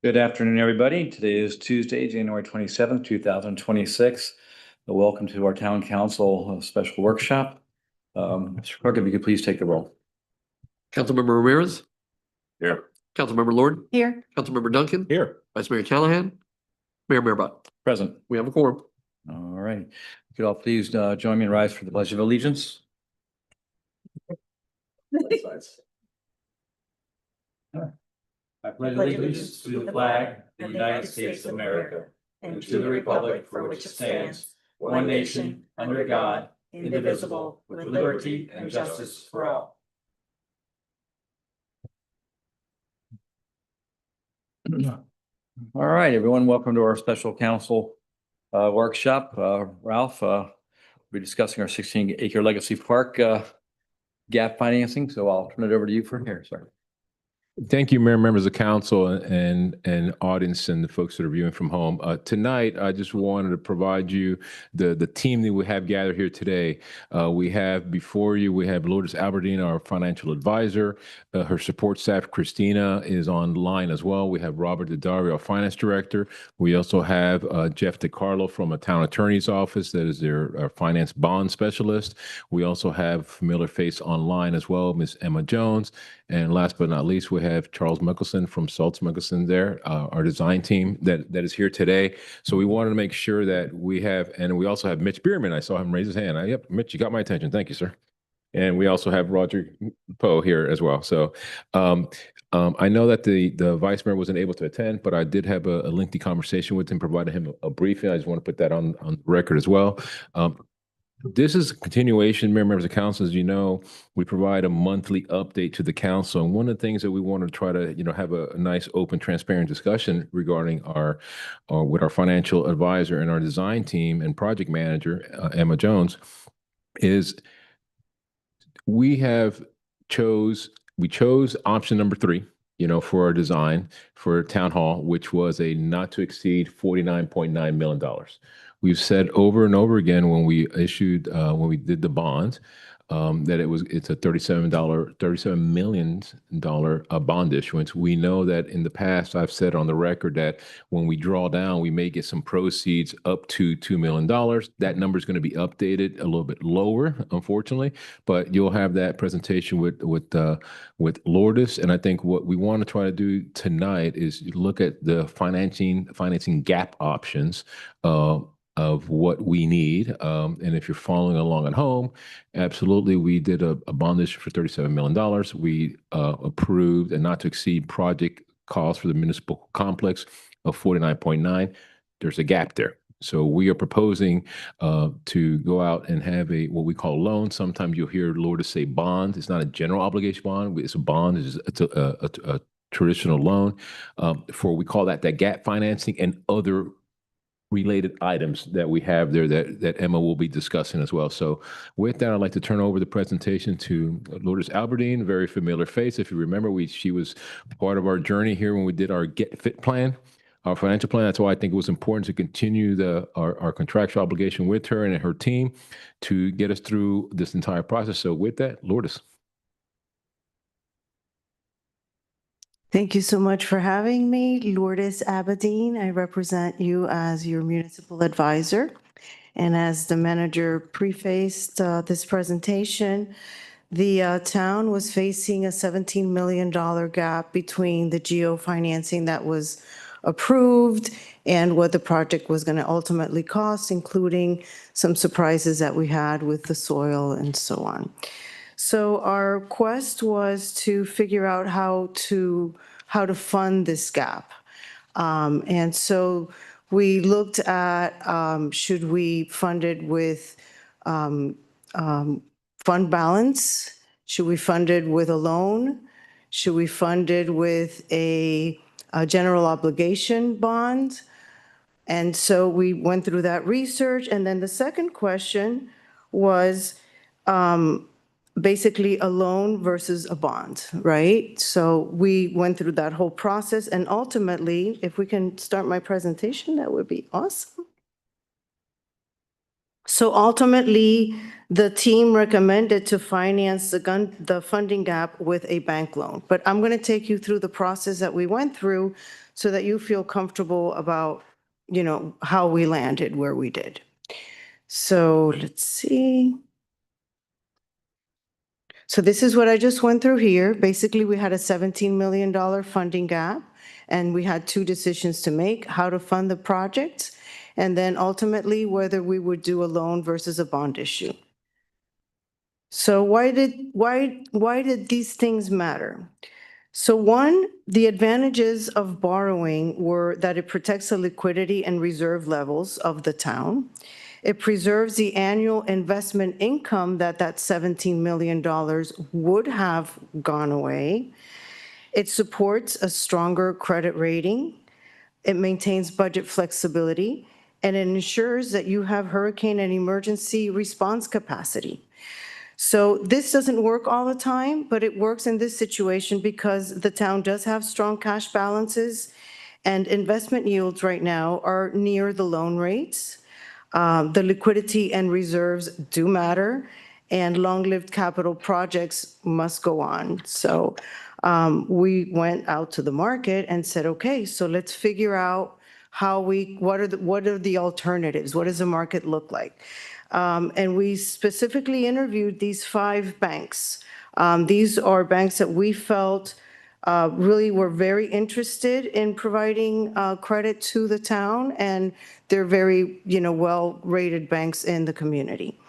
Good afternoon, everybody. Today is Tuesday, January 27th, 2026. Welcome to our Town Council special workshop. Mr. Clerk, if you could please take the roll. Councilmember Ramirez, Here. Councilmember Lord, Here. Councilmember Duncan, Here. Vice Mayor Callahan, Mayor Butt. Present. We have a quorum. All right. Could you all please join me and rise for the Pledge of Allegiance? I pledge allegiance to the flag of the United States of America and to the republic for which it stands, one nation, under God, indivisible, with liberty and justice for all. All right, everyone, welcome to our special council workshop. Ralph, we'll be discussing our 16-acre Legacy Park gap financing, so I'll turn it over to you for here, sir. Thank you, Mayor, members of council, and audience, and the folks that are viewing from home. Tonight, I just wanted to provide you the team that we have gathered here today. We have before you, we have Lourdes Aberdeen, our financial advisor. Her support staff, Christina, is online as well. We have Robert Daddario, our finance director. We also have Jeff DiCarlo from a town attorney's office, that is their finance bond specialist. We also have familiar face online as well, Ms. Emma Jones. And last but not least, we have Charles Mickelson from Saltz Mickelson there, our design team that is here today. So we wanted to make sure that we have, and we also have Mitch Bierman. I saw him raise his hand. Yep, Mitch, you got my attention. Thank you, sir. And we also have Roger Poe here as well. So I know that the vice mayor wasn't able to attend, but I did have a lengthy conversation with him, provided him a briefing. I just want to put that on record as well. This is a continuation, members of council. As you know, we provide a monthly update to the council. And one of the things that we want to try to, have a nice, open, transparent discussion regarding with our financial advisor and our design team and project manager, Emma Jones, is we chose option number 3, for our design for town hall, which was a not to exceed $49.9 million. We've said over and over again when we did the bonds, that it's a $37 million bond issuance. We know that in the past, I've said on the record that when we draw down, we may get some proceeds up to $2 million. That number is going to be updated a little bit lower, unfortunately, but you'll have that presentation with Lourdes. And I think what we want to try to do tonight is look at the financing gap options of what we need. And if you're following along at home, absolutely, we did a bond issue for $37 million. We approved a not to exceed project cost for the municipal complex of 49.9. There's a gap there. So we are proposing to go out and have what we call loan. Sometimes you'll hear Lourdes say bond. It's not a general obligation bond. It's a bond. It's a traditional loan we call that gap financing and other related items that we have there that Emma will be discussing as well. So with that, I'd like to turn over the presentation to Lourdes Aberdeen, very familiar face. If you remember, she was part of our journey here when we did our Get Fit plan, our financial plan. That's why I think it was important to continue our contractual obligation with her and her team to get us through this entire process. So with that, Lourdes. Thank you so much for having me. Lourdes Aberdeen. I represent you as your municipal advisor. And as the manager prefaced this presentation, the town was facing a $17 million gap between the geo financing that was approved and what the project was going to ultimately cost, including some surprises that we had with the soil and so on. So our quest was to figure out how to fund this gap. And so we looked at, should we fund it with fund balance? Should we fund it with a loan? Should we fund it with a general obligation bond? And so we went through that research. And then the second question was, basically a loan versus a bond, right? So we went through that whole process, and ultimately, if we can start my presentation, that would be awesome. So ultimately, the team recommended to finance the funding gap with a bank loan. But I'm going to take you through the process that we went through so that you feel comfortable about, how we landed where we did. So let's see. So this is what I just went through here. Basically, we had a $17 million funding gap, and we had two decisions to make: how to fund the project, and then ultimately whether we would do a loan versus a bond issue. So why did these things matter? So one, the advantages of borrowing were that it protects the liquidity and reserve levels of the town. It preserves the annual investment income that $17 million would have gone away. It supports a stronger credit rating. It maintains budget flexibility, and it ensures that you have hurricane and emergency response capacity. So this doesn't work all the time, but it works in this situation because the town does have strong cash balances, and investment yields right now are near the loan rates. The liquidity and reserves do matter, and long-lived capital projects must go on. So we went out to the market and said, okay, so let's figure out what are the alternatives? What does the market look like? And we specifically interviewed these 5 banks. These are banks that we felt really were very interested in providing credit to the town, and they're very, well-rated banks in the community.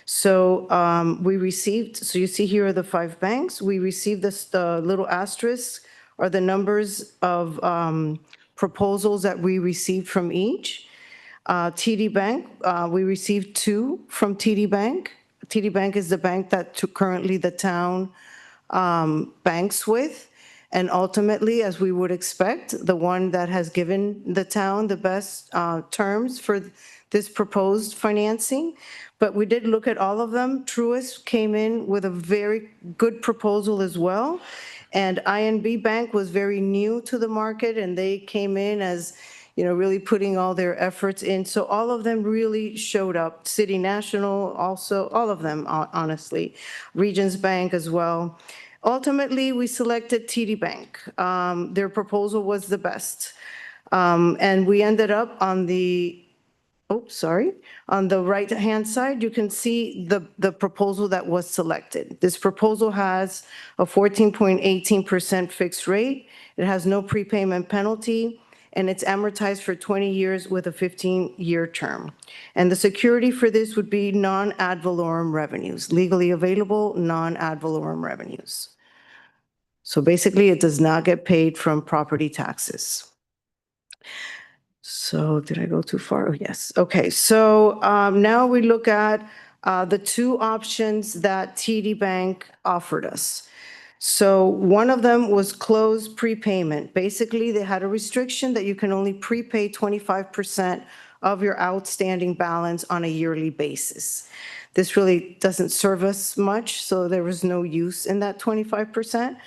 So so you see here are the 5 banks. We received the little asterisk are the numbers of proposals that we received from each. TD Bank, we received 2 from TD Bank. TD Bank is the bank that currently the town banks with. And ultimately, as we would expect, the one that has given the town the best terms for this proposed financing. But we did look at all of them. Truist came in with a very good proposal as well. And INB Bank was very new to the market, and they came in as, really putting all their efforts in. So all of them really showed up. City National also, all of them, honestly. Regions Bank as well. Ultimately, we selected TD Bank. Their proposal was the best. And we ended up on the right-hand side, you can see the proposal that was selected. This proposal has a 14.18% fixed rate. It has no prepayment penalty, and it's amortized for 20 years with a 15-year term. And the security for this would be non-ad valorem revenues, legally available non-ad valorem revenues. So basically, it does not get paid from property taxes. So did I go too far? Oh, yes. Okay, so now we look at the 2 options that TD Bank offered us. So one of them was closed prepayment. Basically, they had a restriction that you can only prepay 25% of your outstanding balance on a yearly basis. This really doesn't serve us much, so there was no use in that 25%.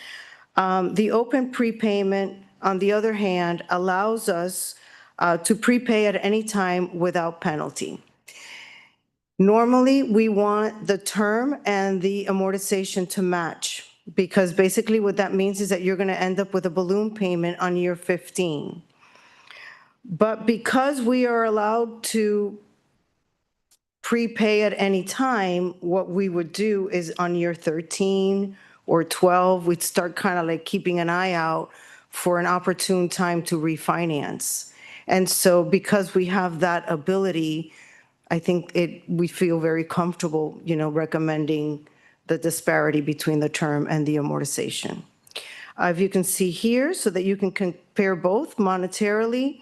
The open prepayment, on the other hand, allows us to prepay at any time without penalty. Normally, we want the term and the amortization to match, because basically what that means is that you're going to end up with a balloon payment on year 15. But because we are allowed to prepay at any time, what we would do is on year 13 or 12, we'd start kind of like keeping an eye out for an opportune time to refinance. And so because we have that ability, I think we feel very comfortable, recommending the disparity between the term and the amortization. If you can see here, so that you can compare both monetarily,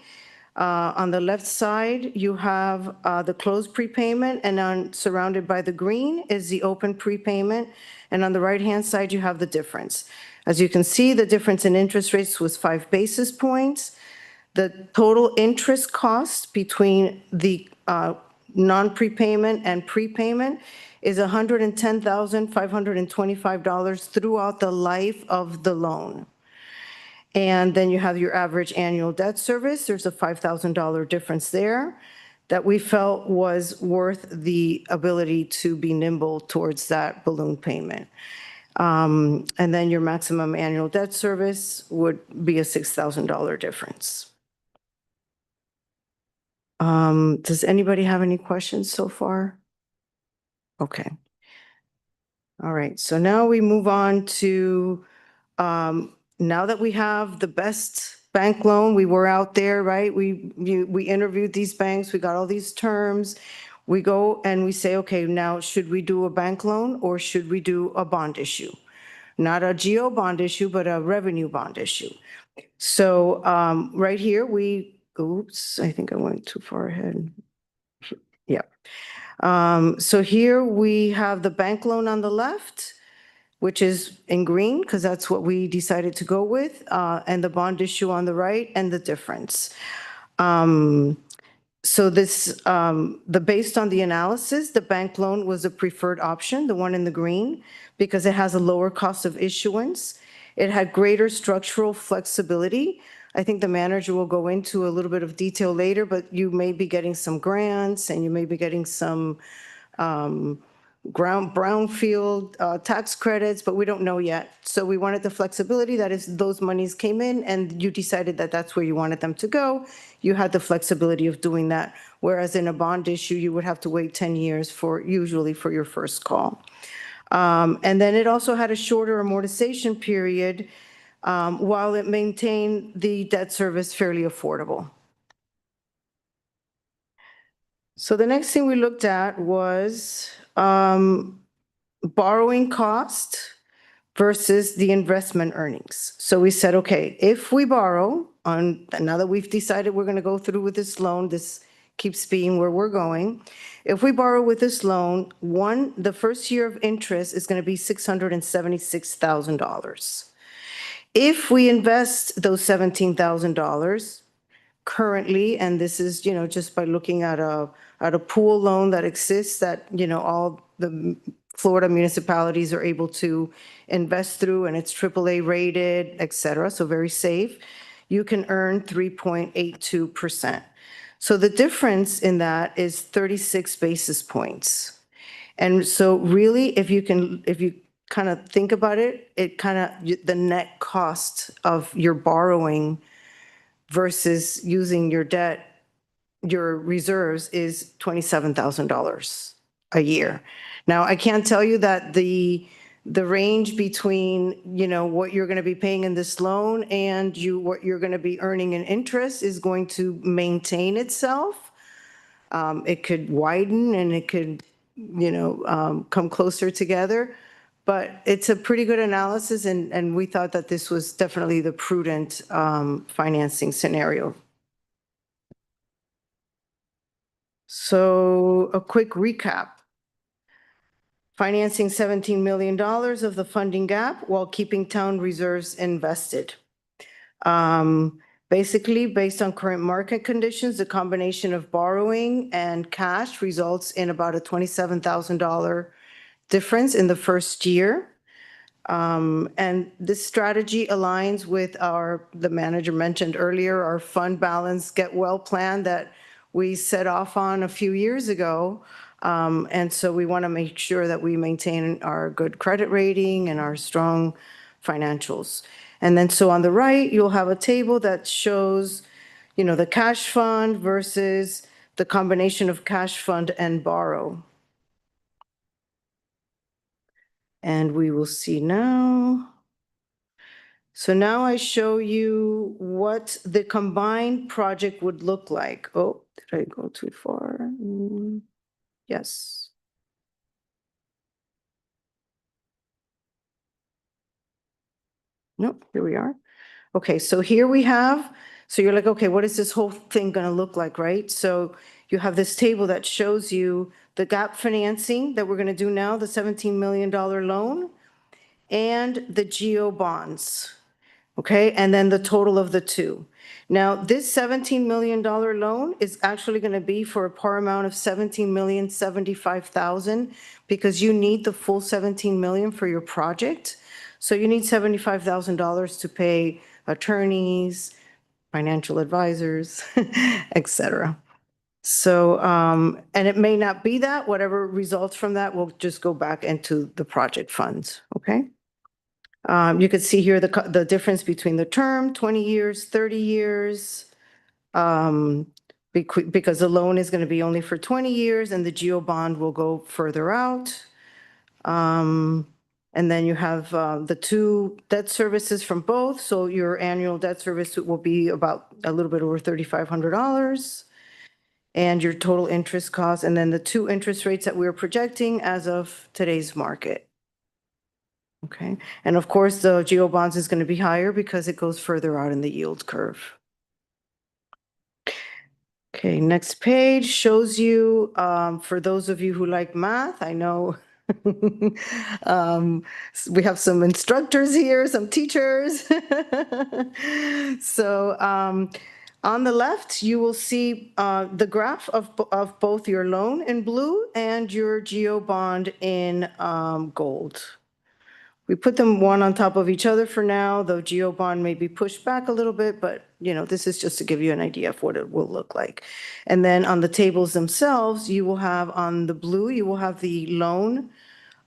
on the left side, you have the closed prepayment, and surrounded by the green is the open prepayment. And on the right-hand side, you have the difference. As you can see, the difference in interest rates was 5 basis points. The total interest cost between the non-prepayment and prepayment is $110,525 throughout the life of the loan. And then you have your average annual debt service. There's a $5,000 difference there that we felt was worth the ability to be nimble towards that balloon payment. And then your maximum annual debt service would be a $6,000 difference. Does anybody have any questions so far? Okay. All right, so now we move on to, now that we have the best bank loan, we were out there, right? We interviewed these banks, we got all these terms. We go and we say, okay, now should we do a bank loan or should we do a bond issue? Not a GO bond issue, but a revenue bond issue. So right here, oops, I think I went too far ahead. Yeah. So here we have the bank loan on the left, which is in green, because that's what we decided to go with, and the bond issue on the right and the difference. So this, based on the analysis, the bank loan was a preferred option, the one in the green, because it has a lower cost of issuance. It had greater structural flexibility. I think the manager will go into a little bit of detail later, but you may be getting some grants and you may be getting some brownfield tax credits, but we don't know yet. So we wanted the flexibility, that is, those monies came in and you decided that that's where you wanted them to go. You had the flexibility of doing that. Whereas in a bond issue, you would have to wait 10 years usually for your first call. And then it also had a shorter amortization period while it maintained the debt service fairly affordable. So the next thing we looked at was borrowing cost versus the investment earnings. So we said, okay, if we borrow now that we've decided we're going to go through with this loan, this keeps being where we're going. If we borrow with this loan, the first year of interest is going to be $676,000. If we invest those $17,000 currently, and this is, just by looking at a pool loan that exists that, all the Florida municipalities are able to invest through, and it's AAA rated, et cetera, so very safe, you can earn 3.82%. So the difference in that is 36 basis points. And so really, if you kind of think about it, the net cost of your borrowing versus using your debt, your reserves is $27,000 a year. Now, I can't tell you that the range between, what you're going to be paying in this loan and what you're going to be earning in interest is going to maintain itself. It could widen and it could, come closer together. But it's a pretty good analysis, and we thought that this was definitely the prudent financing scenario. So a quick recap. Financing $17 million of the funding gap while keeping town reserves invested. Basically, based on current market conditions, the combination of borrowing and cash results in about a $27,000 difference in the first year. And this strategy aligns with the manager mentioned earlier, our fund balance get well plan that we set off on a few years ago. And so we want to make sure that we maintain our good credit rating and our strong financials. And then so on the right, you'll have a table that shows, the cash fund versus the combination of cash fund and borrow. And we will see now. So now I show you what the combined project would look like. Oh, did I go too far? Yes. Nope, here we are. Okay, so here we have, so you're like, okay, what is this whole thing going to look like, right? So you have this table that shows you the gap financing that we're going to do now, the $17 million loan, and the GO bonds. Okay, and then the total of the two. Now, this $17 million loan is actually going to be for a par amount of $17,075,000 because you need the full $17 million for your project. So you need $75,000 to pay attorneys, financial advisors, et cetera. So, and it may not be that, whatever results from that will just go back into the project funds, okay? You could see here the difference between the term, 20 years, 30 years. Because the loan is going to be only for 20 years and the geo bond will go further out. And then you have the two debt services from both. So your annual debt service will be about a little bit over $3,500. And your total interest cost, and then the two interest rates that we're projecting as of today's market. Okay, and of course, the geo bonds is going to be higher because it goes further out in the yield curve. Okay, next page shows you, for those of you who like math, I know we have some instructors here, some teachers. So on the left, you will see the graph of both your loan in blue and your geo bond in gold. We put them one on top of each other for now, though geo bond may be pushed back a little bit, but this is just to give you an idea of what it will look like. And then on the tables themselves, you will have on the blue, you will have the loan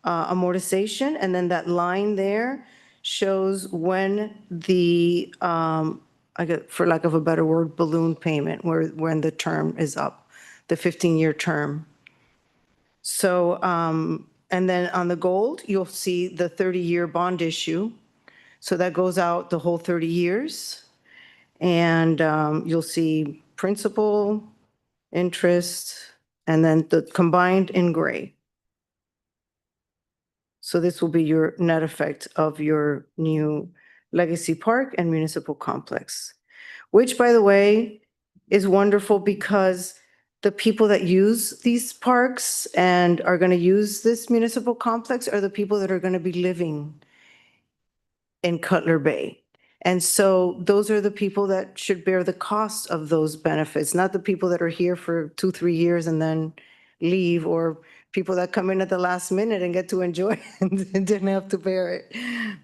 amortization, and then that line there shows when the, for lack of a better word, balloon payment, when the term is up, the 15-year term. So, and then on the gold, you'll see the 30-year bond issue. So that goes out the whole 30 years. And you'll see principal, interest, and then the combined in gray. So this will be your net effect of your new Legacy Park and Municipal Complex, which, by the way, is wonderful because the people that use these parks and are going to use this municipal complex are the people that are going to be living in Cutler Bay. And so those are the people that should bear the cost of those benefits, not the people that are here for 2-3 years and then leave, or people that come in at the last minute and get to enjoy it and didn't have to bear it.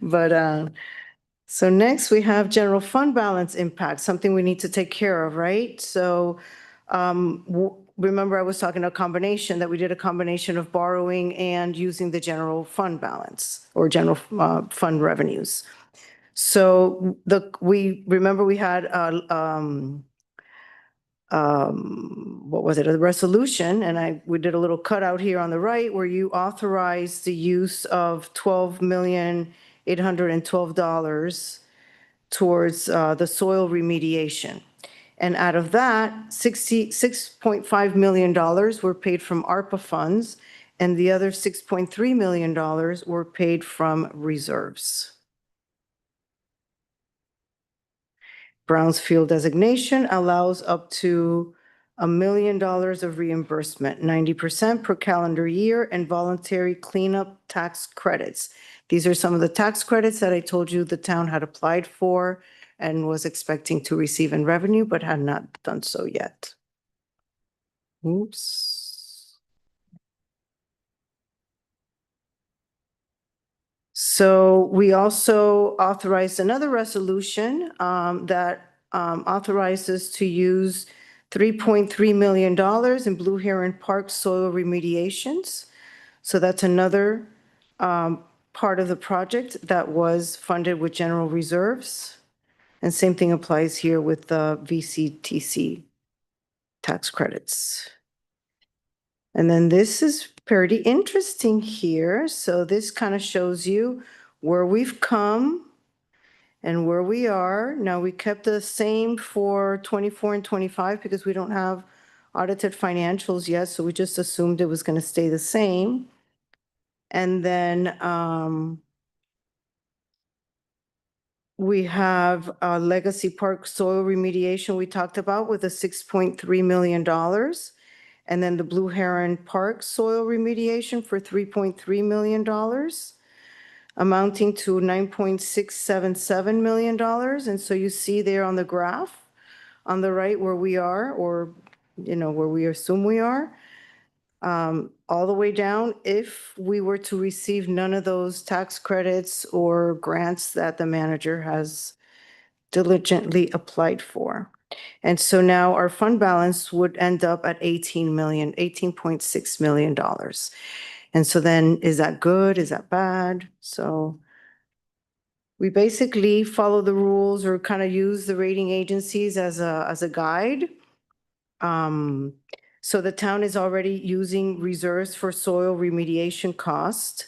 But so next we have general fund balance impact, something we need to take care of, right? So remember I was talking a combination, that we did a combination of borrowing and using the general fund balance or general fund revenues. So we remember we had what was it, a resolution, and we did a little cutout here on the right where you authorized the use of $12,812 towards the soil remediation. And out of that, $66.5 million were paid from ARPA funds, and the other $6.3 million were paid from reserves. Brownsfield designation allows up to $1 million of reimbursement, 90% per calendar year, and voluntary cleanup tax credits. These are some of the tax credits that I told you the town had applied for and was expecting to receive in revenue, but had not done so yet. Oops. So we also authorized another resolution that authorizes to use $3.3 million in Blue Heron Park soil remediations. So that's another part of the project that was funded with general reserves. And same thing applies here with the VCTC tax credits. And then this is pretty interesting here. So this kind of shows you where we've come and where we are. Now, we kept the same for 24 and 25 because we don't have audited financials yet. So we just assumed it was going to stay the same. And then we have Legacy Park soil remediation we talked about with a $6.3 million. And then the Blue Heron Park soil remediation for $3.3 million, amounting to $9.677 million. And so you see there on the graph on the right where we are, or where we assume we are, all the way down if we were to receive none of those tax credits or grants that the manager has diligently applied for. And so now our fund balance would end up at $18.6 million. And so then, is that good? Is that bad? So We basically follow the rules or kind of use the rating agencies as a guide. So the town is already using reserves for soil remediation cost,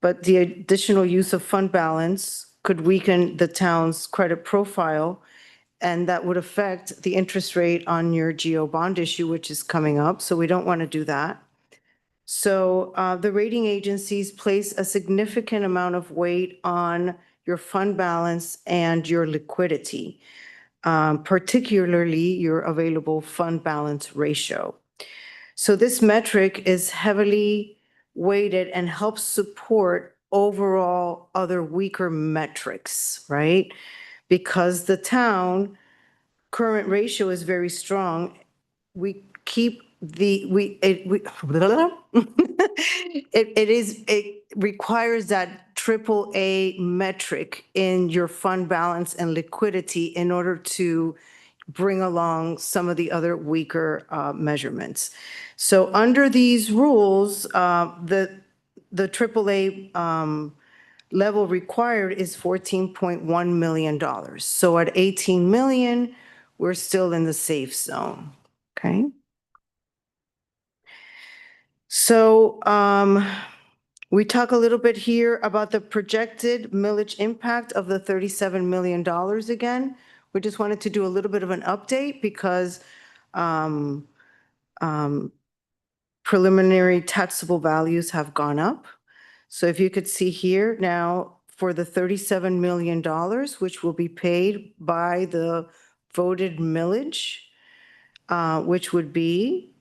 but the additional use of fund balance could weaken the town's credit profile, and that would affect the interest rate on your GO bond issue, which is coming up. So we don't want to do that. So the rating agencies place a significant amount of weight on your fund balance and your liquidity, particularly your available fund balance ratio. So this metric is heavily weighted and helps support overall other weaker metrics, right? Because the town current ratio is very strong, we keep it requires that triple A metric in your fund balance and liquidity in order to bring along some of the other weaker measurements. So under these rules, the triple A level required is $14.1 million. So at 18 million, we're still in the safe zone, okay? So we talk a little bit here about the projected millage impact of the $37 million again. We just wanted to do a little bit of an update because preliminary taxable values have gone up. So if you could see here now for the $37 million, which will be paid by the voted millage, which would be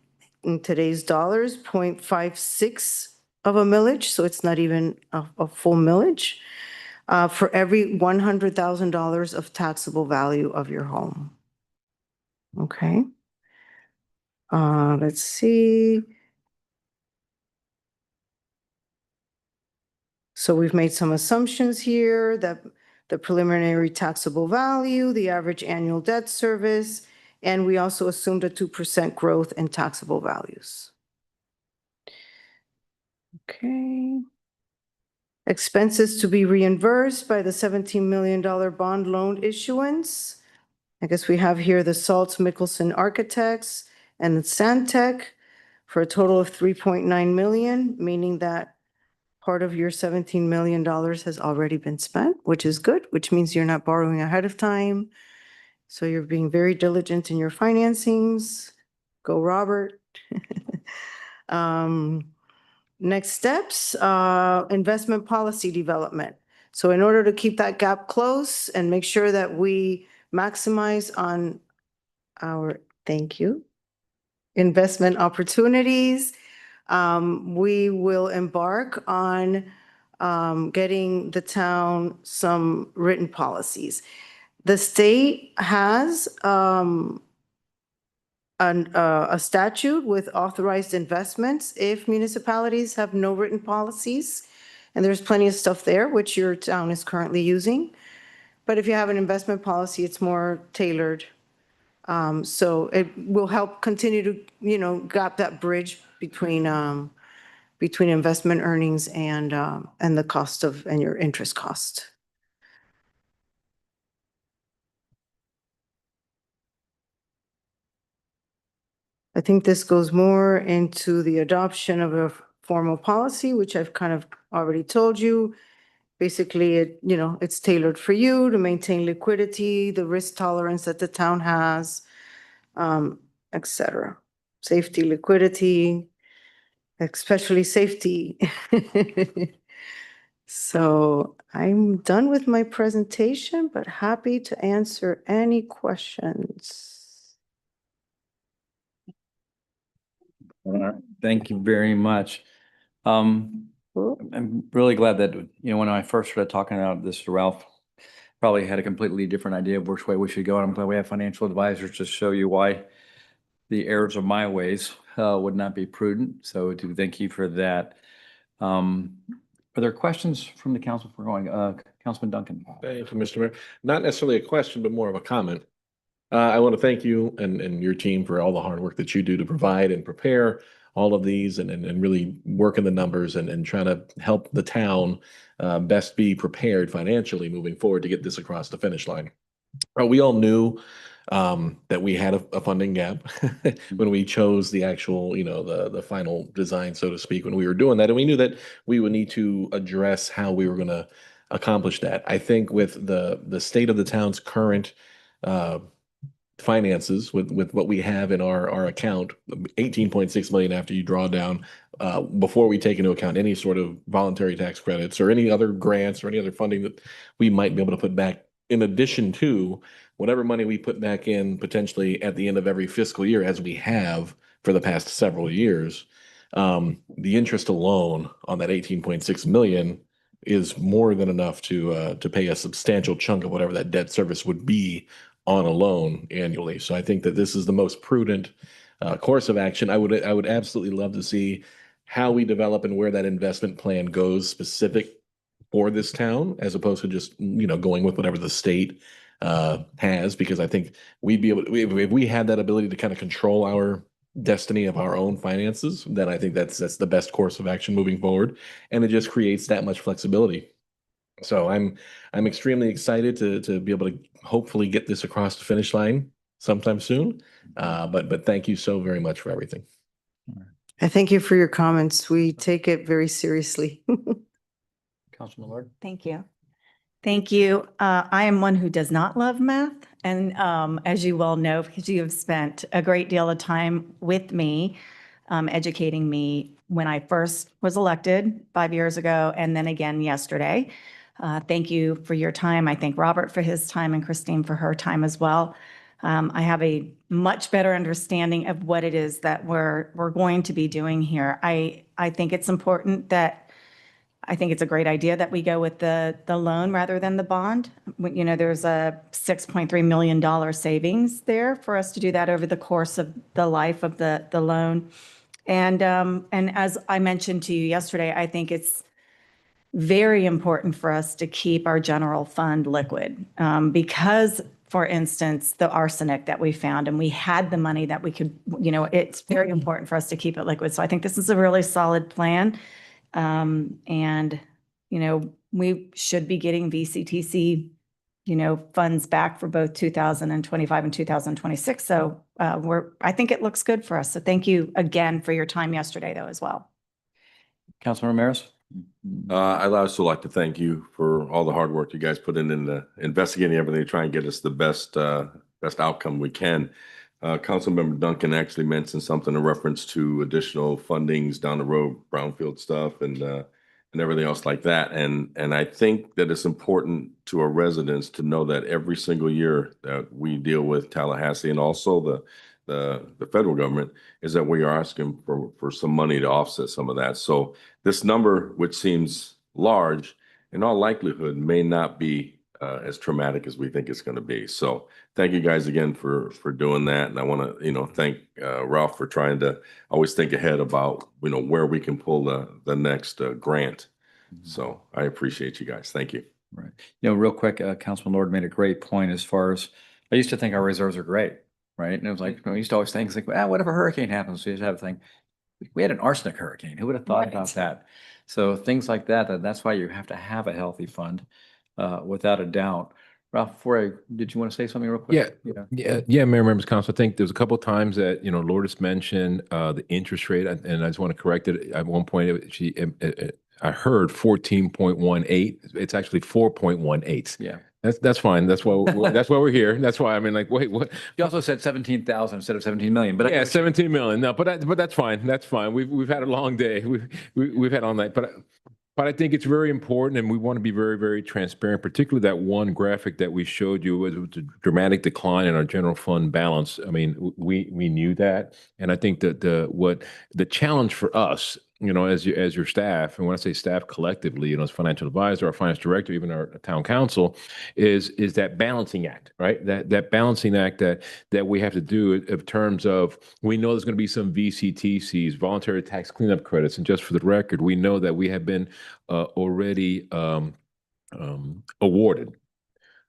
in today's dollars, 0.56 of a millage. So it's not even a full millage for every $100,000 of taxable value of your home. Okay. Let's see. So we've made some assumptions here that the preliminary taxable value, the average annual debt service, and we also assumed a 2% growth in taxable values. Okay. Expenses to be reimbursed by the $17 million bond loan issuance. I guess we have here the Saltz Mickelson Architects and the Sandtech for a total of 3.9 million, meaning that part of your $17 million has already been spent, which is good, which means you're not borrowing ahead of time. So you're being very diligent in your financings. Go, Robert. Next steps, investment policy development. So in order to keep that gap close and make sure that we maximize on our, thank you, investment opportunities, we will embark on getting the town some written policies. The state has a statute with authorized investments if municipalities have no written policies. And there's plenty of stuff there, which your town is currently using. But if you have an investment policy, it's more tailored. So it will help continue to, gap that bridge between investment earnings and the cost of, and your interest cost. I think this goes more into the adoption of a formal policy, which I've kind of already told you. Basically, it's tailored for you to maintain liquidity, the risk tolerance that the town has, et cetera. Safety, liquidity, especially safety. So I'm done with my presentation, but happy to answer any questions. Thank you very much. I'm really glad that, when I first started talking about this to Ralph, probably had a completely different idea of which way we should go. And I'm glad we have financial advisors to show you why the errors of my ways would not be prudent. So to thank you for that. Are there questions from the council for going? Councilman Duncan. Thank you, Mr. Mayor. Not necessarily a question, but more of a comment. I want to thank you and your team for all the hard work that you do to provide and prepare all of these and really working the numbers and trying to help the town best be prepared financially moving forward to get this across the finish line. We all knew that we had a funding gap when we chose the actual, the final design, so to speak, when we were doing that. And we knew that we would need to address how we were going to accomplish that. I think with the state of the town's current uh, finances, with what we have in our account, 18.6 million after you draw down, before we take into account any sort of voluntary tax credits or any other grants or any other funding that we might be able to put back in addition to whatever money we put back in potentially at the end of every fiscal year, as we have for the past several years. The interest alone on that 18.6 million is more than enough to pay a substantial chunk of whatever that debt service would be on a loan annually. So I think that this is the most prudent course of action. I would absolutely love to see how we develop and where that investment plan goes specific for this town, as opposed to just going with whatever the state has, because I think we'd be able to, if we had that ability to kind of control our destiny of our own finances, then I think that's the best course of action moving forward, and it just creates that much flexibility. So I'm extremely excited to be able to hopefully get this across the finish line sometime soon. But thank you so very much for everything. I thank you for your comments. We take it very seriously. Councilman Lord? Thank you. Thank you. I am one who does not love math. And as you well know, because you have spent a great deal of time with me, educating me when I first was elected 5 years ago, and then again yesterday. Thank you for your time. I thank Robert for his time and Christine for her time as well. I have a much better understanding of what it is that we're going to be doing here. I think it's important that I think it's a great idea that we go with the loan rather than the bond. There's a $6.3 million savings there for us to do that over the course of the life of the loan. And as I mentioned to you yesterday, I think it's very important for us to keep our general fund liquid, because, for instance, the arsenic that we found, and we had the money that we could, it's very important for us to keep it liquid. So I think this is a really solid plan. And, we should be getting VCTC, funds back for both 2025 and 2026. So I think it looks good for us. So thank you again for your time yesterday, though, as well. Councilman Ramirez? I'd also like to thank you for all the hard work you guys put in investigating everything to try and get us the best outcome we can. Councilmember Duncan actually mentioned something in reference to additional fundings down the road, brownfield stuff and everything else like that. And I think that it's important to our residents to know that every single year that we deal with Tallahassee and also the federal government is that we are asking for some money to offset some of that. So this number, which seems large, in all likelihood may not be as traumatic as we think it's going to be. So thank you guys again for doing that. And I want to, thank Ralph for trying to always think ahead about, where we can pull the next grant. So I appreciate you guys. Thank you. Right. Real quick, Councilman Lord made a great point as far as, I used to think our reserves are great, right? And it was like, I used to always think, it's like, whatever hurricane happens, we just have a thing. We had an arsenic hurricane. Who would have thought about that? So things like that's why you have to have a healthy fund, without a doubt. Ralph, did you want to say something real quick? Yeah, Mayor, Members of Council. I think there's a couple of times that, Lourdes mentioned the interest rate, and I just want to correct it. At one point, I heard 14.18. It's actually 4.18. Yeah. That's fine. That's why we're here. That's why wait, what? You also said 17,000 instead of 17 million, but Yeah, 17 million. No, but that's fine. That's fine. We've had a long day. We've had all night, but I think it's very important, and we want to be very, very transparent, particularly that one graphic that we showed you was a dramatic decline in our general fund balance. I mean, we knew that, and I think that the challenge for us, as your staff, and when I say staff collectively, as financial advisor, our finance director, even our town council, is that balancing act, right? That balancing act that we have to do in terms of, we know there's going to be some VCTCs, voluntary tax cleanup credits, and just for the record, we know that we have been already awarded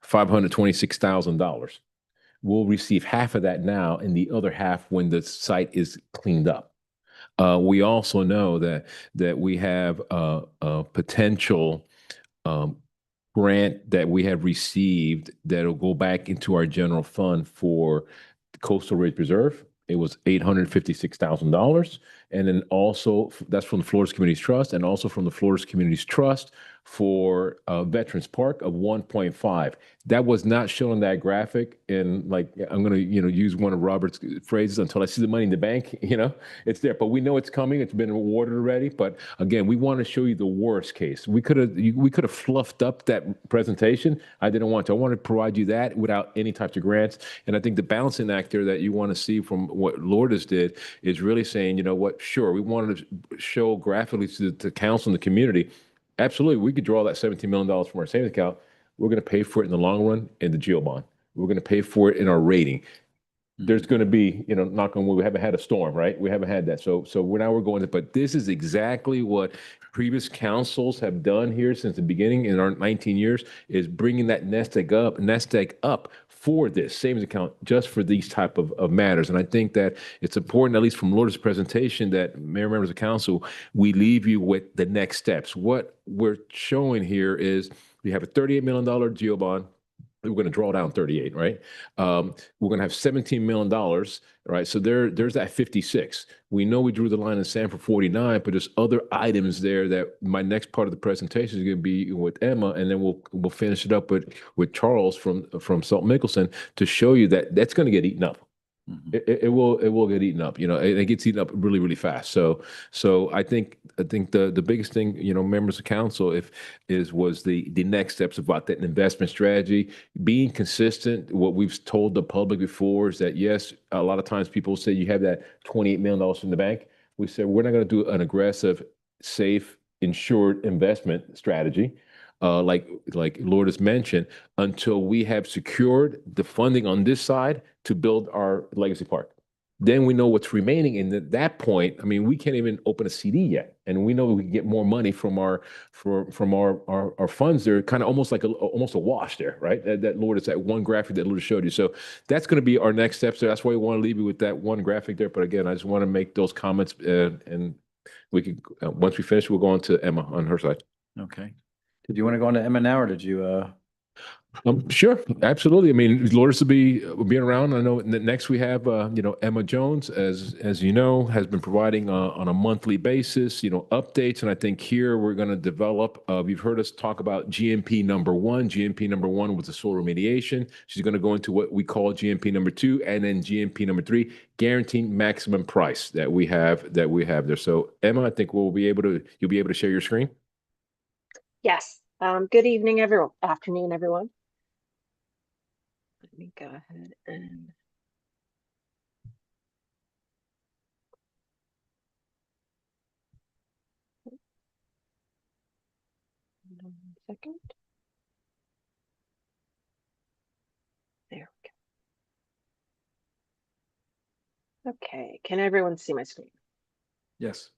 $526,000. We'll receive half of that now, and the other half when the site is cleaned up. We also know that we have a potential grant that we have received that'll go back into our general fund for Coastal Ridge Preserve. It was $856,000. And then also that's from the Flores Communities Trust and also from the Flores Communities Trust for Veterans Park of 1.5. That was not shown in that graphic. And like, I'm going to, use one of Robert's phrases, until I see the money in the bank, it's there, but we know it's coming. It's been awarded already. But again, we want to show you the worst case. We could have fluffed up that presentation. I didn't want to. I want to provide you that without any types of grants. And I think the balancing act there that you want to see from what Lourdes did is really saying, you know what, sure, we wanted to show graphically to the council and the community. Absolutely, we could draw that $17 million from our savings account. We're going to pay for it in the long run in the GEO bond. We're going to pay for it in our rating. There's going to be, knock on wood, we haven't had a storm, right? We haven't had that. So we're going to, but this is exactly what previous councils have done here since the beginning in our 19 years, is bringing that nest egg up for this savings account just for these type of matters. And I think that it's important, at least from Lourdes' presentation, that mayor, members of council, we leave you with the next steps. What we're showing here is we have a $38 million GEO bond. We're going to draw down 38, right? We're going to have $17 million, right? So there's that 56. We know we drew the line in sand for 49, but there's other items there that my next part of the presentation is going to be with Emma, and then we'll finish it up with Charles from Salt Mickelson to show you that that's going to get eaten up. It will get eaten up, and it gets eaten up really, really fast. So I think the biggest thing, members of council, was the next steps about that investment strategy, being consistent. What we've told the public before is that, yes, a lot of times people say you have that $28 million in the bank. We said, we're not going to do an aggressive, safe, insured investment strategy. Like Lourdes mentioned, until we have secured the funding on this side to build our legacy park. Then we know what's remaining. And at that point, I mean, we can't even open a CD yet. And we know we can get more money from our funds. They're kind of almost like almost a wash there, right? That Lourdes, that one graphic that Lourdes showed you. So that's going to be our next steps there. That's why we want to leave you with that one graphic there. But again, I just want to make those comments, and we could, once we finish, we'll go on to Emma on her side. Okay. Did you want to go on to Emma now, or did you? Sure, absolutely. I mean, Lourdes will be around. I know next we have, Emma Jones, as you know, has been providing on a monthly basis, updates. And I think here we're going to develop. You've heard us talk about GMP number one. GMP number one was the soil remediation. She's going to go into what we call GMP number two, and then GMP number three, guaranteeing maximum price that we have there. So Emma, I think you'll be able to share your screen. Yes. Good evening, everyone. Afternoon, everyone. Let me go ahead and hold on 1 second. There we go. Okay, can everyone see my screen? Yes.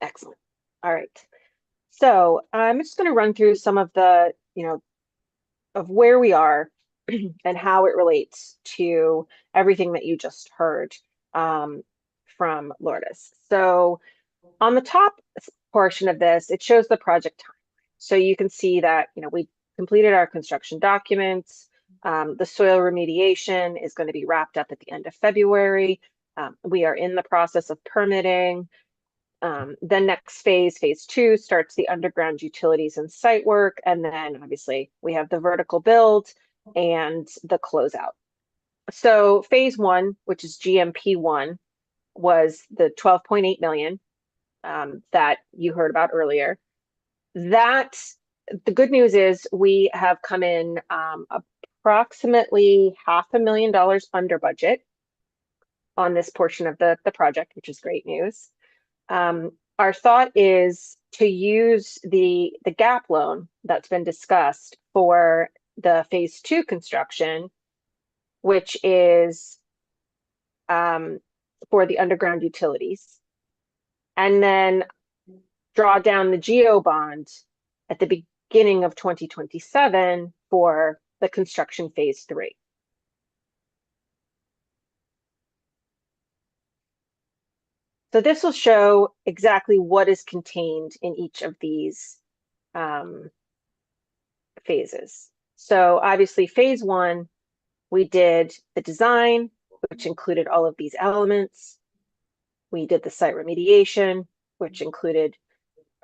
Excellent. All right. So I'm just going to run through some of the, of where we are and how it relates to everything that you just heard from Lourdes. So on the top portion of this, it shows the project timeline. So you can see that, we completed our construction documents. The soil remediation is going to be wrapped up at the end of February. We are in the process of permitting. The next phase 2, starts the underground utilities and site work. And then obviously we have the vertical build and the closeout. So phase 1, which is GMP 1, was the 12.8 million that you heard about earlier. That the good news is we have come in approximately $500,000 under budget on this portion of the project, which is great news. Our thought is to use the gap loan that's been discussed for the phase 2 construction, which is for the underground utilities, and then draw down the GEO bond at the beginning of 2027 for the construction phase 3. So this will show exactly what is contained in each of these phases. So obviously phase 1, we did the design, which included all of these elements. We did the site remediation, which included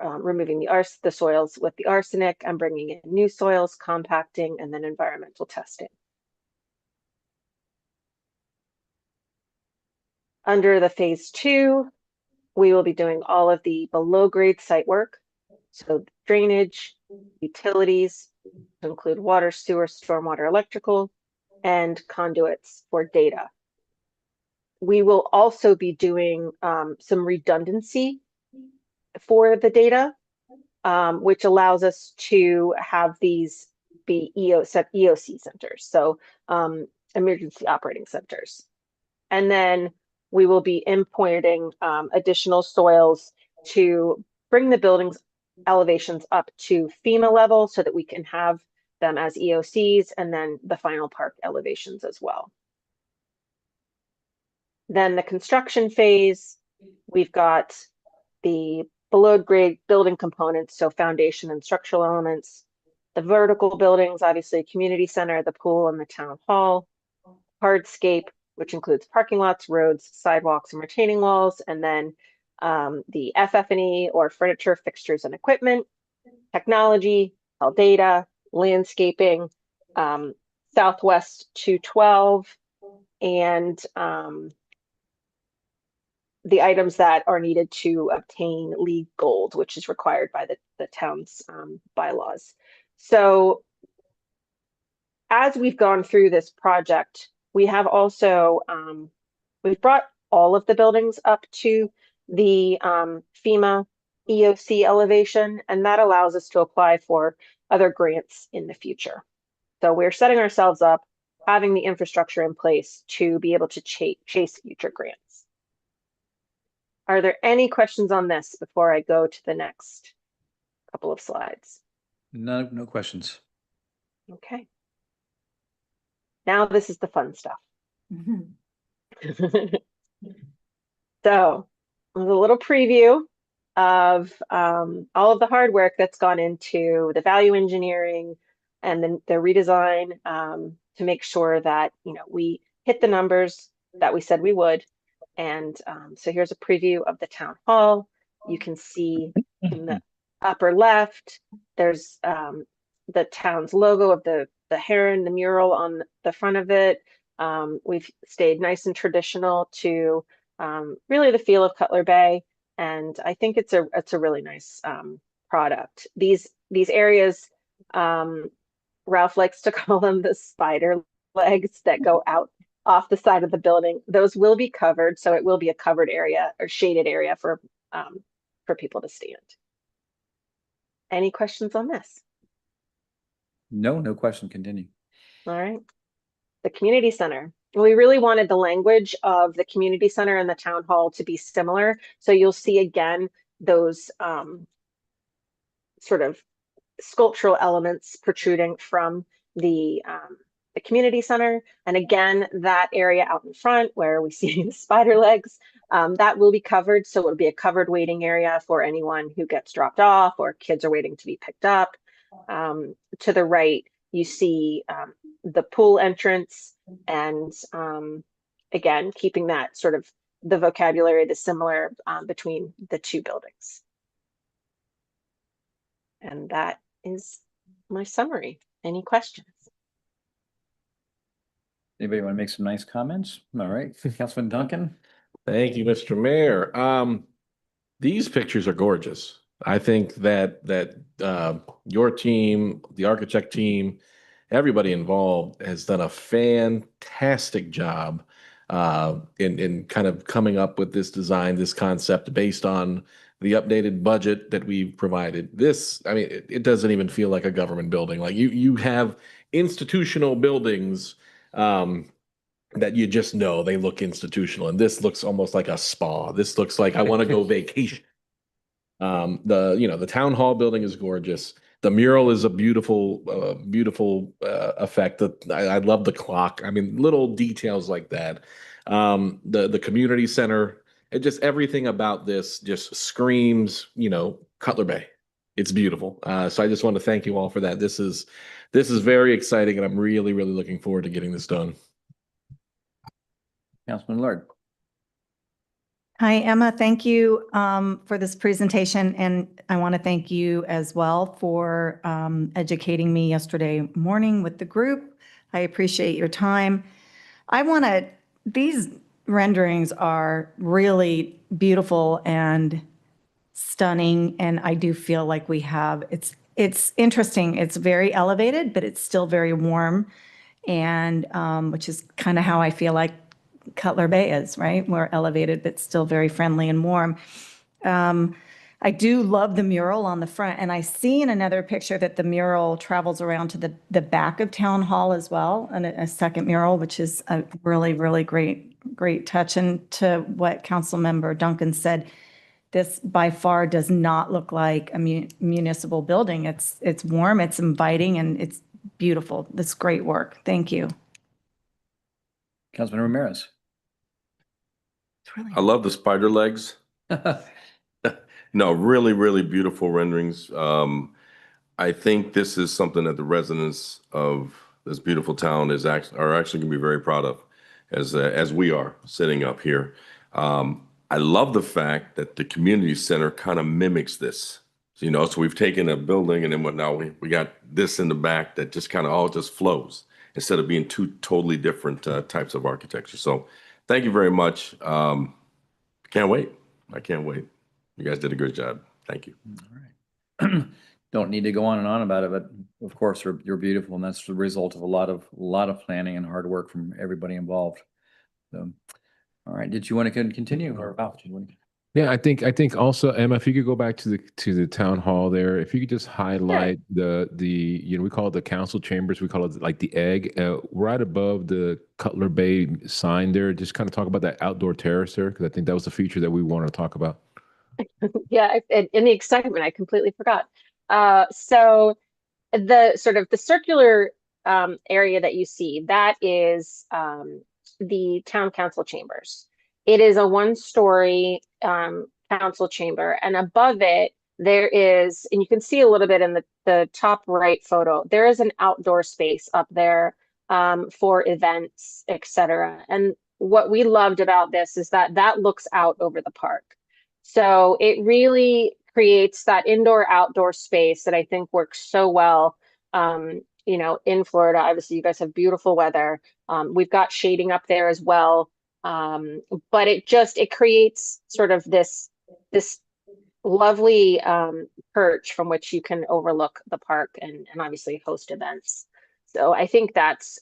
removing the soils with the arsenic and bringing in new soils, compacting, and then environmental testing. Under the phase 2, we will be doing all of the below grade site work. So drainage, utilities, to include water, sewer, stormwater, electrical, and conduits for data. We will also be doing some redundancy for the data, which allows us to have these be EOC centers, so emergency operating centers. And then we will be importing additional soils to bring the building's elevations up to FEMA level so that we can have them as EOCs, and then the final park elevations as well. Then the construction phase, we've got the below grade building components, so foundation and structural elements, the vertical buildings, obviously community center, the pool, and the town hall, hardscape, which includes parking lots, roads, sidewalks, and retaining walls, and then the FF&E, or furniture, fixtures, and equipment, technology, data, landscaping, Southwest 212, and the items that are needed to obtain LEED Gold, which is required by the town's bylaws. So as we've gone through this project, we have also, we've brought all of the buildings up to the FEMA EOC elevation, and that allows us to apply for other grants in the future. So we're setting ourselves up, having the infrastructure in place to be able to chase future grants. Are there any questions on this before I go to the next couple of slides? No questions. Okay. Now this is the fun stuff. So a little preview of all of the hard work that's gone into the value engineering and then the redesign to make sure that, you know, we hit the numbers that we said we would. And so here's a preview of the town hall. You can see in the upper left, there's the town's logo of the heron, the mural on the front of it. We've stayed nice and traditional to really the feel of Cutler Bay, and I think it's a really nice product. These areas, Ralph likes to call them the spider legs that go out off the side of the building. Those will be covered, so it will be a covered area or shaded area for people to stand. Any questions on this? No question. Continue. All right. The community center. We really wanted the language of the community center and the town hall to be similar. So you'll see again those sort of sculptural elements protruding from the community center. And again, that area out in front where we see the spider legs, that will be covered. So it'll be a covered waiting area for anyone who gets dropped off or kids are waiting to be picked up. To the right, you see the pool entrance, and again, keeping that sort of the vocabulary, the similar between the two buildings. And that is my summary. Any questions? Anybody want to make some nice comments? All right, Councilman Duncan. Thank you, Mr. Mayor. These pictures are gorgeous. I think that your team, the architect team, everybody involved has done a fantastic job in kind of coming up with this design, this concept based on the updated budget that we've provided. This, I mean, it doesn't even feel like a government building. Like you have institutional buildings that you just know they look institutional, and this looks almost like a spa. This looks like I want to go vacation. The town hall building is gorgeous. The mural is a beautiful effect. I love the clock. I mean, little details like that. The community center It just everything about this just screams, Cutler Bay. It's beautiful. So I just want to thank you all for that. This is very exciting, and I'm really, really looking forward to getting this done. Councilman Lord. Hi, Emma. Thank you for this presentation, and I want to thank you as well for educating me yesterday morning with the group. I appreciate your time. These renderings are really beautiful and stunning, and I do feel like it's interesting. It's very elevated, but it's still very warm, and which is kind of how I feel like Cutler Bay is, right? We're elevated, but still very friendly and warm. I do love the mural on the front, and I see in another picture that the mural travels around to the back of Town Hall as well, and a second mural, which is a really, really great touch. And to what Councilmember Duncan said, this by far does not look like a municipal building. It's warm, it's inviting, and it's beautiful. That's great work. Thank you. Councilman Ramirez. I love the spider legs. No, really, really beautiful renderings. I think this is something that the residents of this beautiful town are actually going to be very proud of, as we are sitting up here. I love the fact that the community center kind of mimics this. So we've taken a building, and then now we got this in the back that just kind of all just flows instead of being two totally different types of architecture. So thank you very much. Can't wait. I can't wait. You guys did a good job. Thank you. All right. Don't need to go on and on about it, but of course you're beautiful, and that's the result of a lot of planning and hard work from everybody involved. So, all right. Did you want to continue, or about you? Yeah, I think also, Emma, if you could go back to the town hall there, if you could just highlight the we call it the council chambers, we call it like the egg, right above the Cutler Bay sign there. Just kind of talk about that outdoor terrace there, because I think that was the feature that we wanted to talk about. Yeah, in the excitement, I completely forgot. So the sort of the circular area that you see, that is the town council chambers. It is a one-story council chamber, and above it there is, and you can see a little bit in the top right photo, there is an outdoor space up there for events, etc. And what we loved about this is that looks out over the park. So it really creates that indoor-outdoor space that I think works so well. In Florida, obviously you guys have beautiful weather. We've got shading up there as well. But it creates sort of this lovely perch from which you can overlook the park and obviously host events. So I think that's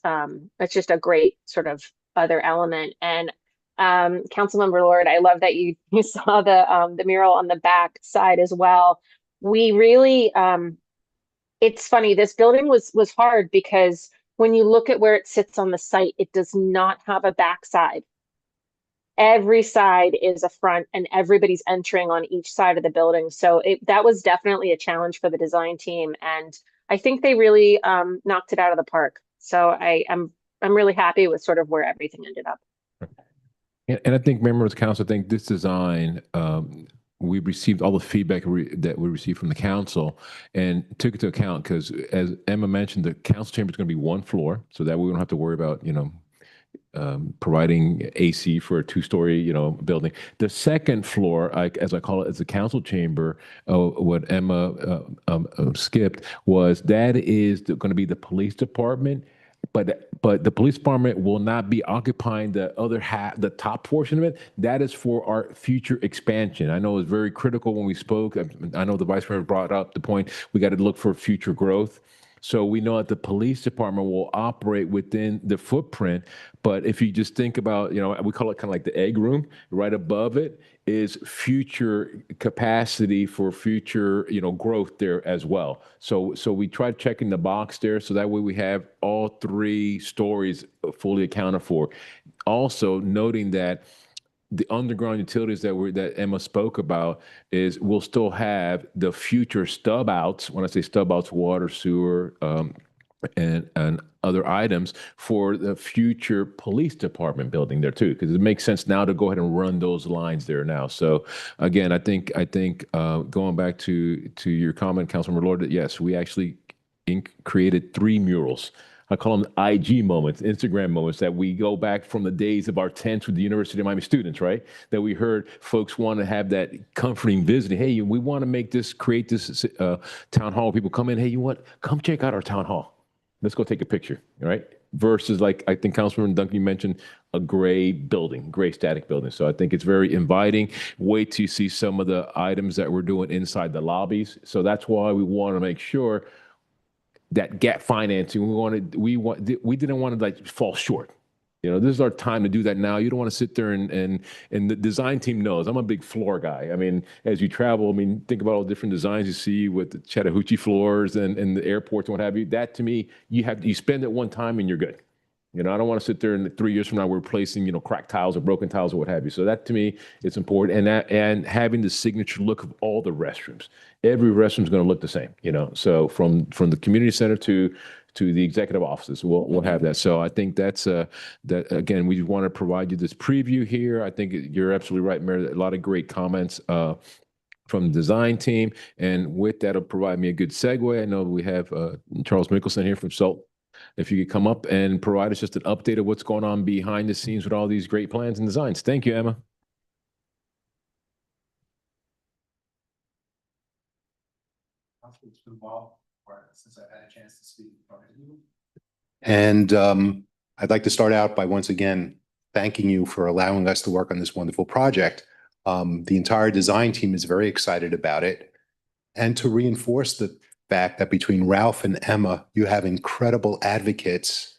just a great sort of other element. And Councilmember Lord, I love that you saw the mural on the back side as well. We really it's funny, this building was hard because when you look at where it sits on the site, it does not have a back side. Every side is a front, and everybody's entering on each side of the building. So that was definitely a challenge for the design team, and I think they really knocked it out of the park. So I'm really happy with sort of where everything ended up. And I think members of council think this design, we received all the feedback that we received from the council and took it to account, because as Emma mentioned, the council chamber is going to be one floor, so that we don't have to worry about, providing AC for a two-story, building. The second floor, as I call it, is the council chamber. What Emma skipped was that is going to be the police department. But the police department will not be occupying the other half, the top portion of it. That is for our future expansion. I know it's very critical when we spoke. I know the vice president brought up the point, we got to look for future growth. So we know that the police department will operate within the footprint. But if you just think about, we call it kind of like the egg room. Right above it is future capacity for future, growth there as well. So we tried checking the box there, so that way we have all three stories fully accounted for. Also noting that the underground utilities that Emma spoke about we'll still have the future stub outs. When I say stub outs, water, sewer, and other items for the future police department building there too, because it makes sense now to go ahead and run those lines there now. So again, I think going back to your comment, Councilmember Lord, that yes, we actually created 3 murals. I call them IG moments, Instagram moments, that we go back from the days of our tents with the University of Miami students, right? That we heard folks want to have that comforting visiting. Hey, we want to create this town hall. People come in, hey, you want, come check out our town hall. Let's go take a picture, right? Versus, like, I think Councilman Duncan, you mentioned a gray building, gray static building. So I think it's very inviting. Wait till you see some of the items that we're doing inside the lobbies. So that's why we want to make sure that gap financing, we didn't want to like fall short. You know, this is our time to do that now. You don't want to sit there and the design team knows I'm a big floor guy. I mean, as you travel, I mean, think about all the different designs you see with the Chattahoochee floors and the airports and what have you. That to me, you spend it one time and you're good. You know, I don't want to sit there and 3 years from now we're replacing, you know, cracked tiles or broken tiles or what have you. So that to me, it's important. And having the signature look of all the restrooms. Every restroom's going to look the same, you know. So from the community center to the executive offices, we'll have that. So I think that's that again, we want to provide you this preview here. I think you're absolutely right, Mayor. A lot of great comments from the design team, and with that, it'll provide me a good segue. I know we have Charles Mickelson here from SALT. If you could come up and provide us just an update of what's going on behind the scenes with all these great plans and designs. Thank you, Emma. Since I've had a chance to speak. And I'd like to start out by once again thanking you for allowing us to work on this wonderful project. The entire design team is very excited about it. And to reinforce the fact that between Ralph and Emma, you have incredible advocates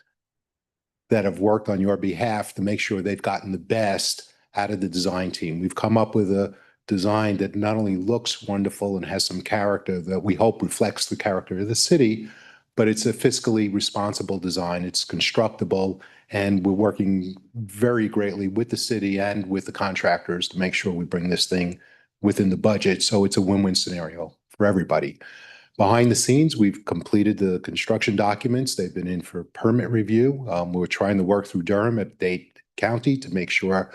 that have worked on your behalf to make sure they've gotten the best out of the design team. We've come up with a design that not only looks wonderful and has some character that we hope reflects the character of the city, but it's a fiscally responsible design. It's constructible, and we're working very greatly with the city and with the contractors to make sure we bring this thing within the budget. So it's a win-win scenario for everybody. Behind the scenes, we've completed the construction documents. They've been in for permit review. We're trying to work through Durham at Dade County to make sure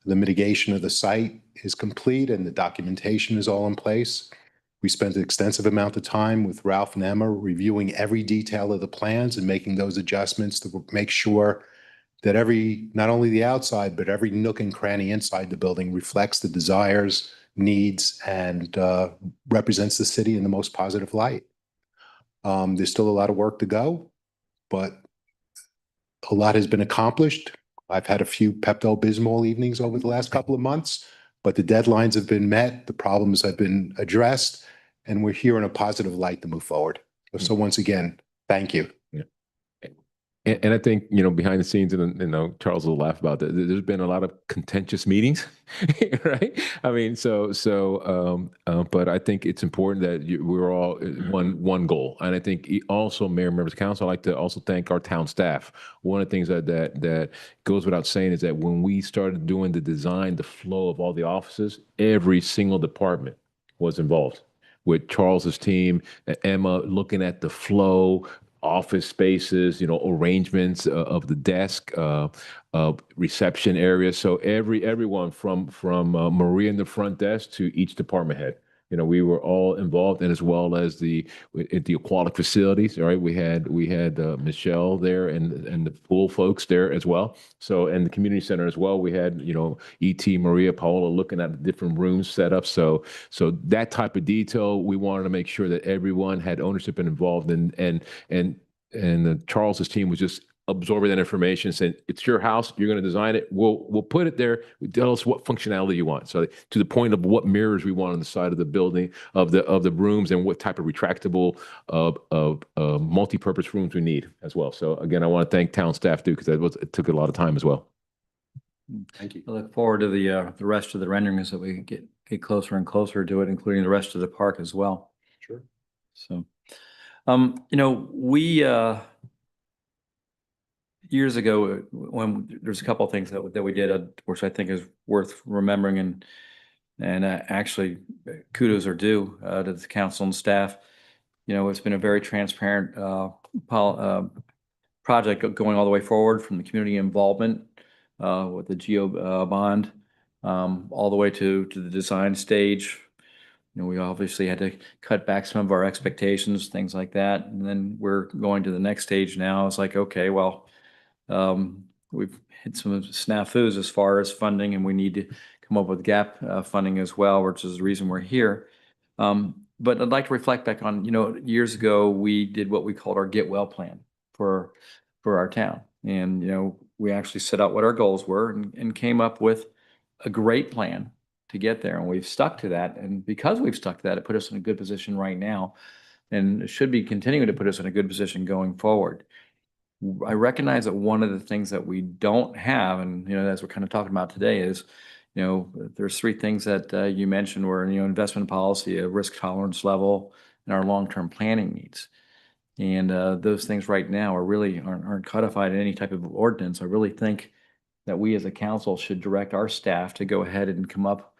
the mitigation of the site is complete and the documentation is all in place. We spent an extensive amount of time with Ralph and Emma reviewing every detail of the plans and making those adjustments to make sure that not only the outside, but every nook and cranny inside the building reflects the desires, needs, and represents the city in the most positive light. There's still a lot of work to go, but a lot has been accomplished. I've had a few Pepto-Bismol evenings over the last couple of months, but the deadlines have been met, the problems have been addressed, and we're here in a positive light to move forward. So once again, thank you. And I think, you know, behind the scenes, and you know, Charles will laugh about that. There's been a lot of contentious meetings, right? I mean, but I think it's important that we're all one goal. And I think also, Mayor, members of council, I'd like to also thank our town staff. One of the things that goes without saying is that when we started doing the design, the flow of all the offices, every single department was involved. With Charles's team, Emma looking at the flow, office spaces, you know, arrangements of the desk, reception areas. So everyone from Maria in the front desk to each department head, you know, we were all involved, and as well as the aquatic facilities. All right, we had Michelle there and the pool folks there as well. So, and the community center as well. We had, you know, E.T. Maria Paola looking at the different rooms set up. So that type of detail, we wanted to make sure that everyone had ownership and involved, and Charles's team was just absorbing that information, saying, it's your house, you're going to design it, we'll put it there, tell us what functionality you want. So to the point of what mirrors we want on the side of the building, of the rooms, and what type of retractable multi-purpose rooms we need as well. So again, I want to thank town staff too, because it took a lot of time as well. Thank you. I look forward to the rest of the renderings that we get closer and closer to it, including the rest of the park as well. Sure. So, you know, we years ago, when there's a couple of things that we did, which I think is worth remembering, and actually kudos are due to the council and staff. It's been a very transparent project going all the way forward from the community involvement with the geo bond all the way to the design stage. We obviously had to cut back some of our expectations, things like that. And then we're going to the next stage now. It's like, okay, well, we've hit some snafus as far as funding, and we need to come up with gap funding as well, which is the reason we're here. But I'd like to reflect back on, years ago, we did what we called our Get Well plan for our town. And, we actually set out what our goals were and came up with a great plan to get there. And we've stuck to that. And because we've stuck to that, it put us in a good position right now, and it should be continuing to put us in a good position going forward. I recognize that one of the things that we don't have, and, as we're kind of talking about today is, there's three things that you mentioned were, investment policy, a risk tolerance level, and our long-term planning needs. And those things right now aren't codified in any type of ordinance. I really think that we as a council should direct our staff to go ahead and come up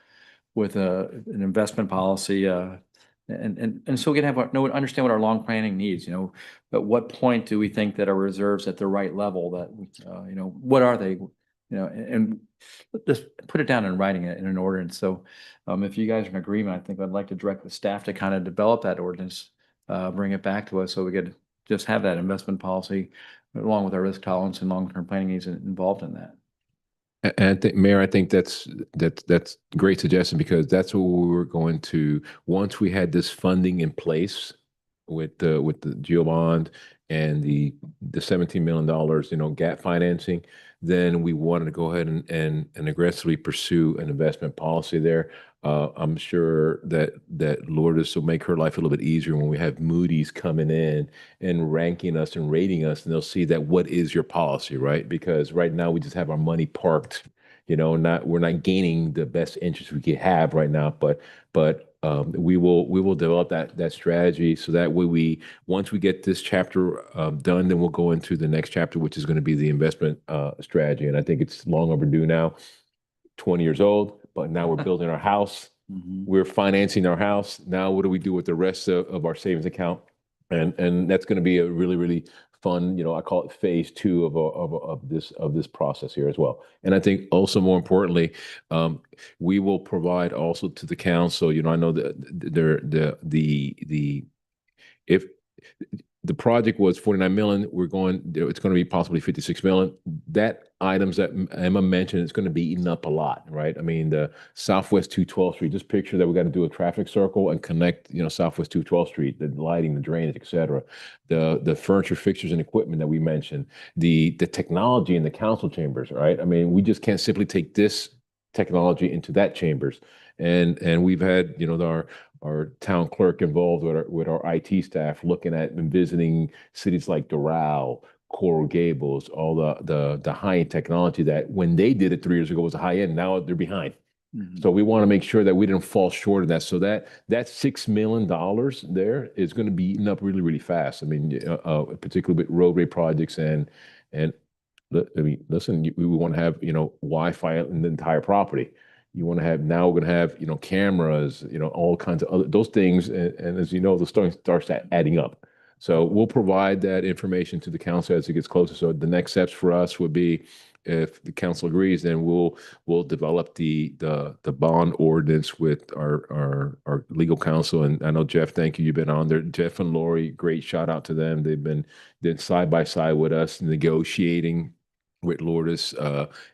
with an investment policy, and so we can understand what our long planning needs. At what point do we think that our reserves at the right level? That what are they? And just put it down in writing in an ordinance. So, if you guys are in agreement, I think I'd like to direct the staff to kind of develop that ordinance, bring it back to us, so we could just have that investment policy along with our risk tolerance and long-term planning needs involved in that. And I think, Mayor, I think that's great suggestion, because that's what we were going to, once we had this funding in place with the geo bond and the $17 million, gap financing, then we wanted to go ahead and aggressively pursue an investment policy there. I'm sure that Lourdes will make her life a little bit easier when we have Moody's coming in and ranking us and rating us, and they'll see that what is your policy, right? Because right now we just have our money parked, we're not gaining the best interest we could have right now, but we will develop that strategy, so that way once we get this chapter done, then we'll go into the next chapter, which is going to be the investment strategy. And I think it's long overdue now. 20 years old, but now we're building our house. We're financing our house. Now, what do we do with the rest of our savings account? And that's going to be a really, really fun, I call it phase 2 of this process here as well. And I think also, more importantly, we will provide also to the council, I know that if the project was 49 million, it's going to be possibly 56 million. That items that Emma mentioned, it's going to be eaten up a lot, right? I mean, the Southwest 212th Street, just picture that we got to do a traffic circle and connect, Southwest 212th Street, the lighting, the drainage, et cetera, the furniture, fixtures, and equipment that we mentioned, the technology in the council chambers, right? I mean, we just can't simply take this technology into that chambers. And we've had, our town clerk involved with our IT staff looking at and visiting cities like Doral, Coral Gables, all the high-end technology that when they did it 3 years ago was a high-end. Now they're behind. So we want to make sure that we didn't fall short of that. So that $6 million there is going to be eaten up really, really fast. I mean, particularly with roadway projects and I mean, listen, we want to have, Wi-Fi in the entire property. You want to have, now we're going to have, cameras, all kinds of other, those things. And as you know, the story starts adding up. So we'll provide that information to the council as it gets closer. So the next steps for us would be, if the council agrees, then we'll develop the bond ordinance with our legal counsel. And I know, Jeff, thank you. You've been on there. Jeff and Lori, great shout out to them. They've been side by side with us negotiating with Lourdes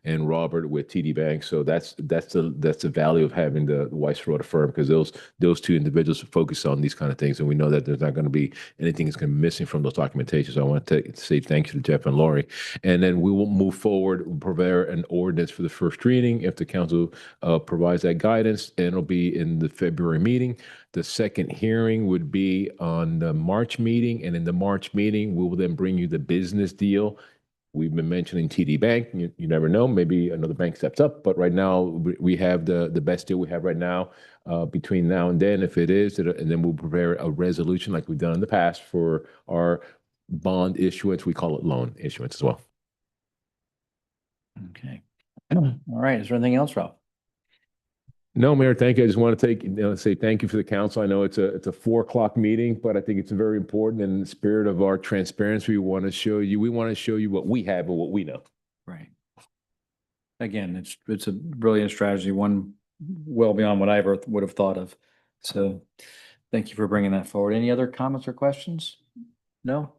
and Robert with TD Bank. So that's the value of having the Weiss Rota firm, because those two individuals focus on these kind of things, and we know that there's not going to be anything that's going to be missing from those documentations. So I want to say thank you to Jeff and Lori, and then we will move forward, prepare an ordinance for the first reading if the council provides that guidance, and it'll be in the February meeting. The second hearing would be on the March meeting, and in the March meeting, we will then bring you the business deal. We've been mentioning TD Bank. You never know. Maybe another bank steps up. But right now, we have the best deal we have right now. Between now and then, if it is, and then we'll prepare a resolution like we've done in the past for our bond issuance. We call it loan issuance as well. Okay. All right. Is there anything else, Ralph? No, Mayor, thank you. I just want to say thank you for the council. I know it's a 4 o'clock meeting, but I think it's very important in the spirit of our transparency. We want to show you what we have and what we know. Right. Again, it's a brilliant strategy, one well beyond what I ever would have thought of. So thank you for bringing that forward. Any other comments or questions? No?